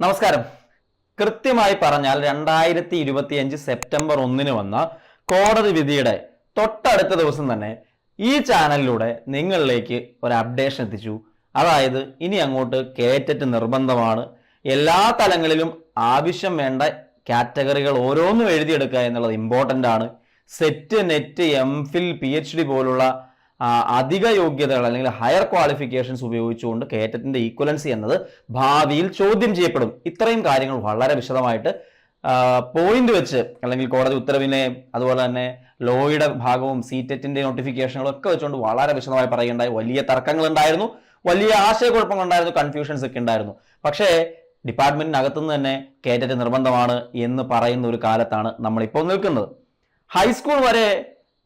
നമസ്കാരം. കൃത്യമായി പറഞ്ഞാൽ 2025 സെപ്റ്റംബർ 1 വന്ന കോടതി വിധിയുടെ തൊട്ടടുത്ത ദിവസം തന്നെ ഈ ചാനലിലൂടെ നിങ്ങളിലേക്ക് ഒരു അപ്ഡേഷൻ എത്തിച്ചു. അതായത് ഇനി അങ്ങോട്ട് കേറ്ററ്റ് നിർബന്ധമാണ്. എല്ലാ തലങ്ങളിലും ആവശ്യം വേണ്ട കാറ്റഗറികൾ ഓരോന്നും എഴുതിയെടുക്കുക എന്നുള്ളത് ഇമ്പോർട്ടൻ്റ് ആണ്. സെറ്റ്, നെറ്റ്, എംഫിൽ, PhD പോലുള്ള അധിക യോഗ്യതകൾ അല്ലെങ്കിൽ ഹയർ ക്വാളിഫിക്കേഷൻസ് ഉപയോഗിച്ചുകൊണ്ട് കേറ്ററ്റിന്റെ ഈക്വലൻസി എന്നത് ഭാവിയിൽ ചോദ്യം ചെയ്യപ്പെടും. ഇത്രയും കാര്യങ്ങൾ വളരെ വിശദമായിട്ട് പോയിന്റ് വെച്ച് അല്ലെങ്കിൽ കോടതി ഉത്തരവിനെ അതുപോലെ തന്നെ ലോയുടെ ഭാഗവും സീറ്ററ്റിന്റെ നോട്ടിഫിക്കേഷനുകളും ഒക്കെ വെച്ചുകൊണ്ട് വളരെ വിശദമായി പറയുകയുണ്ടായി. വലിയ തർക്കങ്ങൾ ഉണ്ടായിരുന്നു, വലിയ ആശയക്കുഴപ്പങ്ങൾ ഉണ്ടായിരുന്നു, കൺഫ്യൂഷൻസ് ഒക്കെ ഉണ്ടായിരുന്നു. പക്ഷേ ഡിപ്പാർട്ട്മെന്റിനകത്തുനിന്ന് തന്നെ കേറ്ററ്റ് നിർബന്ധമാണ് എന്ന് പറയുന്ന ഒരു കാലത്താണ് നമ്മളിപ്പോൾ നിൽക്കുന്നത്. ഹൈസ്കൂൾ വരെ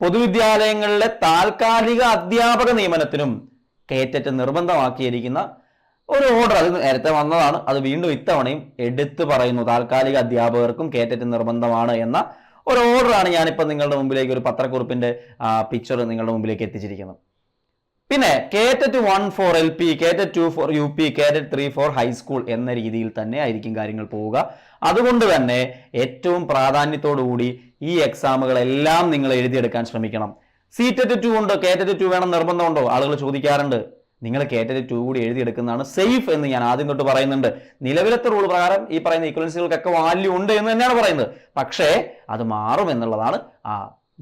പൊതുവിദ്യാലയങ്ങളിലെ താൽക്കാലിക അധ്യാപക നിയമനത്തിനും കേറ്ററ്റ് നിർബന്ധമാക്കിയിരിക്കുന്ന ഒരു ഓർഡർ, അത് നേരത്തെ വന്നതാണ്, അത് വീണ്ടും ഇത്തവണയും എടുത്തു പറയുന്നു. താൽക്കാലിക അധ്യാപകർക്കും കേറ്ററ്റ് നിർബന്ധമാണ് എന്ന ഒരു ഓർഡറാണ് ഞാനിപ്പോൾ നിങ്ങളുടെ മുമ്പിലേക്ക് ഒരു പത്രക്കുറിപ്പിന്റെ പിക്ചർ നിങ്ങളുടെ മുമ്പിലേക്ക് എത്തിച്ചിരിക്കുന്നത്. പിന്നെ KTET 1 for LP, KTET 2 for UP, KTET 3 for high school എന്ന രീതിയിൽ തന്നെ ആയിരിക്കും കാര്യങ്ങൾ പോവുക. അതുകൊണ്ട് തന്നെ ഏറ്റവും പ്രാധാന്യത്തോടുകൂടി ഈ എക്സാമുകളെല്ലാം നിങ്ങൾ എഴുതിയെടുക്കാൻ ശ്രമിക്കണം. സീറ്ററ്റ് 2 ഉണ്ട്, കേറ്ററ്റ് 2 വേണം നിർബന്ധമുണ്ടോ? ആളുകൾ ചോദിക്കാറുണ്ട്. നിങ്ങൾ കേറ്ററ്റ് 2 കൂടി എഴുതിയെടുക്കുന്നതാണ് സേഫ് എന്ന് ഞാൻ ആദ്യം തൊട്ട് പറയുന്നുണ്ട്. നിലവിലത്തെ റൂൾ പ്രകാരം ഈ പറയുന്ന ഈക്വലൻസികൾക്കൊക്കെ വാല്യൂ ഉണ്ട് എന്ന് തന്നെയാണ് പറയുന്നത്. പക്ഷേ അത് മാറും എന്നുള്ളതാണ്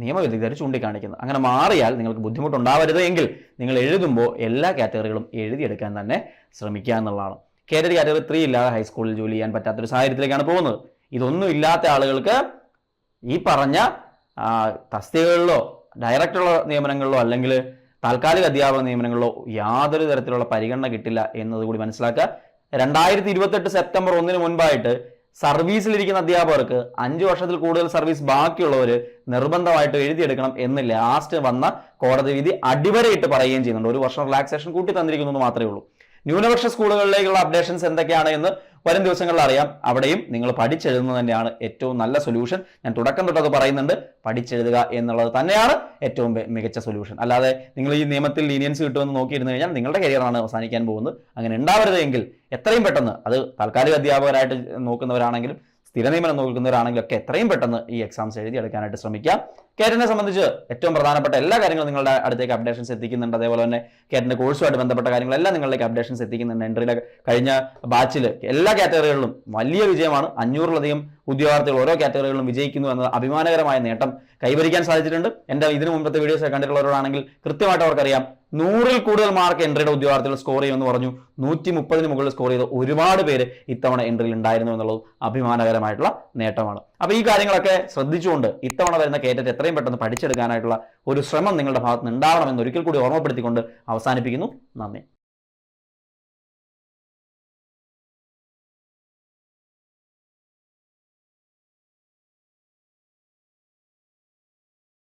നിയമവിദഗ്ധർ ചൂണ്ടിക്കാണിക്കുന്നത്. അങ്ങനെ മാറിയാൽ നിങ്ങൾക്ക് ബുദ്ധിമുട്ടുണ്ടാവരുത് എങ്കിൽ നിങ്ങൾ എഴുതുമ്പോൾ എല്ലാ കാറ്റഗറികളും എഴുതിയെടുക്കാൻ തന്നെ ശ്രമിക്കുക എന്നുള്ളതാണ്. കേറ്ററ്റ് കാറ്റഗറി 3 ഇല്ലാതെ ഹൈസ്കൂളിൽ ജോലി ചെയ്യാൻ പറ്റാത്തൊരു സാഹചര്യത്തിലേക്കാണ് പോകുന്നത്. ഇതൊന്നും ഇല്ലാത്ത ആളുകൾക്ക് ഈ പറഞ്ഞ തസ്തികകളിലോ ഡയറക്റ്റുള്ള നിയമനങ്ങളിലോ അല്ലെങ്കിൽ താൽക്കാലിക അധ്യാപക നിയമനങ്ങളിലോ യാതൊരു തരത്തിലുള്ള പരിഗണന കിട്ടില്ല എന്നതുകൂടി മനസ്സിലാക്കുക. 2028 സെപ്റ്റംബർ 1 മുൻപായിട്ട് സർവീസിലിരിക്കുന്ന അധ്യാപകർക്ക് 5 വർഷത്തിൽ കൂടുതൽ സർവീസ് ബാക്കിയുള്ളവർ നിർബന്ധമായിട്ട് എഴുതിയെടുക്കണം എന്ന് ലാസ്റ്റ് വന്ന കോടതി വിധി അടിവരയിട്ട് പറയുകയും ചെയ്യുന്നുണ്ട്. 1 വർഷം റിലാക്സേഷൻ കൂട്ടി തന്നിരിക്കുന്നു മാത്രമേ ഉള്ളൂ. ന്യൂനപക്ഷ സ്കൂളുകളിലേക്കുള്ള അപ്ഡേഷൻസ് എന്തൊക്കെയാണ് എന്ന് വരും ദിവസങ്ങളിൽ അറിയാം. അവിടെയും നിങ്ങൾ പഠിച്ചെഴുതുന്നത് തന്നെയാണ് ഏറ്റവും നല്ല സൊല്യൂഷൻ. ഞാൻ തുടക്കം തൊട്ടത് പറയുന്നുണ്ട്, പഠിച്ചെഴുതുക എന്നുള്ളത് തന്നെയാണ് ഏറ്റവും മികച്ച സൊല്യൂഷൻ. അല്ലാതെ നിങ്ങൾ ഈ നിയമത്തിൽ ലീനിയൻസ് കിട്ടുമെന്ന് നോക്കിയിരുന്നു കഴിഞ്ഞാൽ നിങ്ങളുടെ കരിയറാണ് അവസാനിക്കാൻ പോകുന്നത്. അങ്ങനെ ഉണ്ടാവരുത് എങ്കിൽ എത്രയും പെട്ടെന്ന്, അത് താൽക്കാലിക അധ്യാപകരായിട്ട് നോക്കുന്നവരാണെങ്കിലും സ്ഥിര നിയമനം നോക്കുന്നവരാണെങ്കിലും ഒക്കെ എത്രയും പെട്ടെന്ന് ഈ എക്സാംസ് എഴുതിയെടുക്കാനായിട്ട് ശ്രമിക്കാം. കേറ്ററ്റിനെ സംബന്ധിച്ച് ഏറ്റവും പ്രധാനപ്പെട്ട എല്ലാ കാര്യങ്ങളും നിങ്ങളുടെ അടുത്തേക്ക് അപ്ഡേഷൻസ് എത്തിക്കുന്നുണ്ട്. അതേപോലെ തന്നെ കേറ്ററ്റിന്റെ കോഴ്സുമായിട്ട് ബന്ധപ്പെട്ട കാര്യങ്ങളെല്ലാം നിങ്ങളിലേക്ക് അപ്ഡേഷൻസ് എത്തിക്കുന്നുണ്ട്. എൻട്രിയുടെ കഴിഞ്ഞ ബാച്ചിൽ എല്ലാ കാറ്റഗറികളിലും വലിയ വിജയമാണ്. 500-ലധികം ഉദ്യോഗാർത്ഥികൾ ഓരോ കാറ്റഗറികളിലും വിജയിക്കുന്നു എന്ന അഭിമാനകരമായ നേട്ടം കൈവരിക്കാൻ സാധിച്ചിട്ടുണ്ട്. എൻ്റെ ഇതിനു മുമ്പത്തെ വീഡിയോസ് കണ്ടിട്ടുള്ളവരോടാണെങ്കിൽ കൃത്യമായിട്ട് അവർക്കറിയാം 100-ൽ കൂടുതൽ മാർക്ക് എൻട്രിയുടെ ഉദ്യോഗാർത്ഥികൾ സ്കോർ ചെയ്യുമെന്ന് പറഞ്ഞു. 130-ന് മുകളിൽ സ്കോർ ചെയ്ത ഒരുപാട് പേര് ഇത്തവണ എൻട്രിയിൽ ഉണ്ടായിരുന്നു എന്നുള്ളത് അഭിമാനകരമായിട്ടുള്ള നേട്ടമാണ്. അപ്പോൾ ഈ കാര്യങ്ങളൊക്കെ ശ്രദ്ധിച്ചുകൊണ്ട് ഇത്തവണ വരുന്ന കേറ്ററ്റ് എത്രയും പെട്ടെന്ന് പഠിച്ചെടുക്കാനായിട്ടുള്ള ഒരു ശ്രമം നിങ്ങളുടെ ഭാഗത്ത് നിന്ന് ഉണ്ടാവണമെന്ന് ഒരിക്കൽ കൂടി ഓർമ്മപ്പെടുത്തിക്കൊണ്ട് അവസാനിപ്പിക്കുന്നു. നന്ദി.